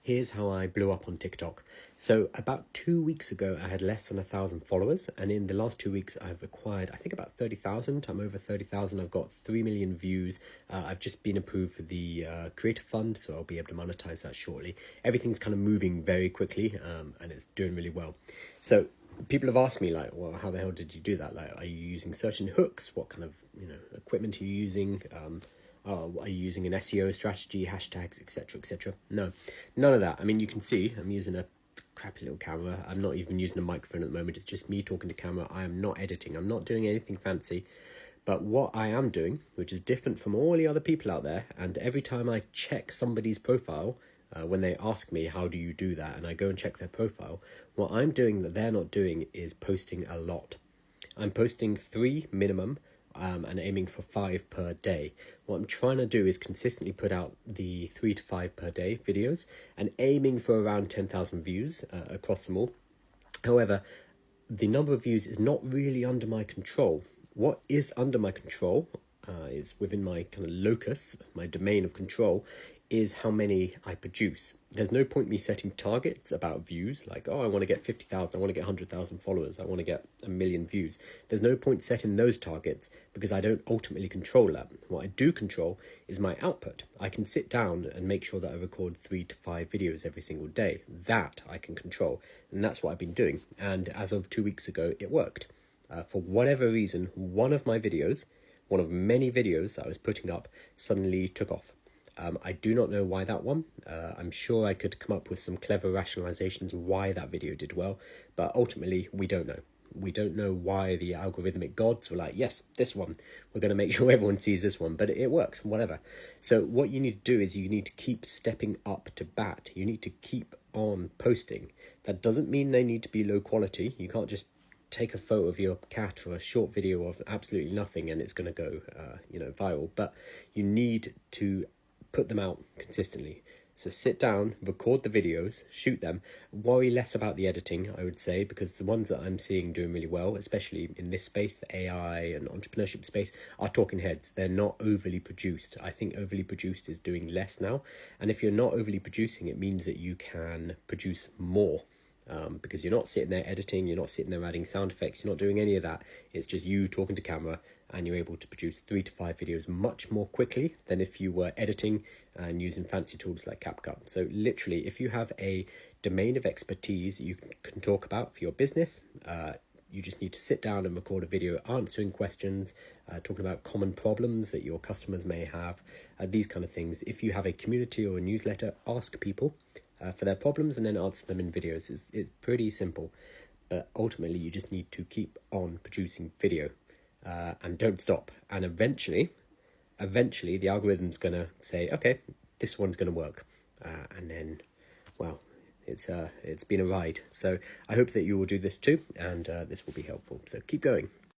Here's how I blew up on TikTok. So about 2 weeks ago, I had less than 1,000 followers. And in the last 2 weeks, I've acquired, I think about 30,000. I'm over 30,000. I've got 3 million views. I've just been approved for the Creator Fund, so I'll be able to monetize that shortly. Everything's kind of moving very quickly, and it's doing really well. So people have asked me, like, well, how the hell did you do that? Like, are you using search and hooks? What kind of, equipment are you using? Are you using an SEO strategy, hashtags, etc., etc.? No, none of that. I mean, you can see I'm using a crappy little camera. I'm not even using a microphone at the moment. It's just me talking to camera. I am not editing. I'm not doing anything fancy. But what I am doing, which is different from all the other people out there, and every time I check somebody's profile, when they ask me, how do you do that? And I go and check their profile, what I'm doing that they're not doing is posting a lot. I'm posting 3 minimum, and aiming for 5 per day. What I'm trying to do is consistently put out the 3 to 5 per day videos and aiming for around 10,000 views across them all. However, the number of views is not really under my control. What is under my control is within my kind of locus, my domain of control, is how many I produce. There's no point me setting targets about views, like, oh, I want to get 50,000, I want to get 100,000 followers, I want to get 1 million views. There's no point setting those targets because I don't ultimately control that. What I do control is my output. I can sit down and make sure that I record 3 to 5 videos every single day. That I can control, and that's what I've been doing. And as of 2 weeks ago, it worked. For whatever reason, one of my videos, one of many videos that I was putting up, suddenly took off. I do not know why that one. I'm sure I could come up with some clever rationalizations why that video did well, but ultimately we don't know. We don't know why the algorithmic gods were like, yes, this one, we're going to make sure everyone sees this one, but it worked, whatever. So what you need to do is you need to keep stepping up to bat. You need to keep on posting. That doesn't mean they need to be low quality. You can't just take a photo of your cat or a short video of absolutely nothing and it's going to go, viral, but you need to put them out consistently. So sit down, record the videos, shoot them, worry less about the editing, I would say, because the ones that I'm seeing doing really well, especially in this space, the AI and entrepreneurship space, are talking heads. They're not overly produced. I think overly produced is doing less now. And if you're not overly producing, it means that you can produce more. Because you're not sitting there editing, you're not sitting there adding sound effects, you're not doing any of that. It's just you talking to camera, and you're able to produce 3 to 5 videos much more quickly than if you were editing and using fancy tools like CapCut. So literally, if you have a domain of expertise you can talk about for your business, you just need to sit down and record a video answering questions, talking about common problems that your customers may have, these kind of things. If you have a community or a newsletter, ask people for their problems and then answer them in videos. It's pretty simple, but ultimately you just need to keep on producing video and don't stop. And eventually the algorithm's going to say, okay, this one's going to work. And then, well, it's been a ride. So I hope that you will do this too, and this will be helpful. So keep going.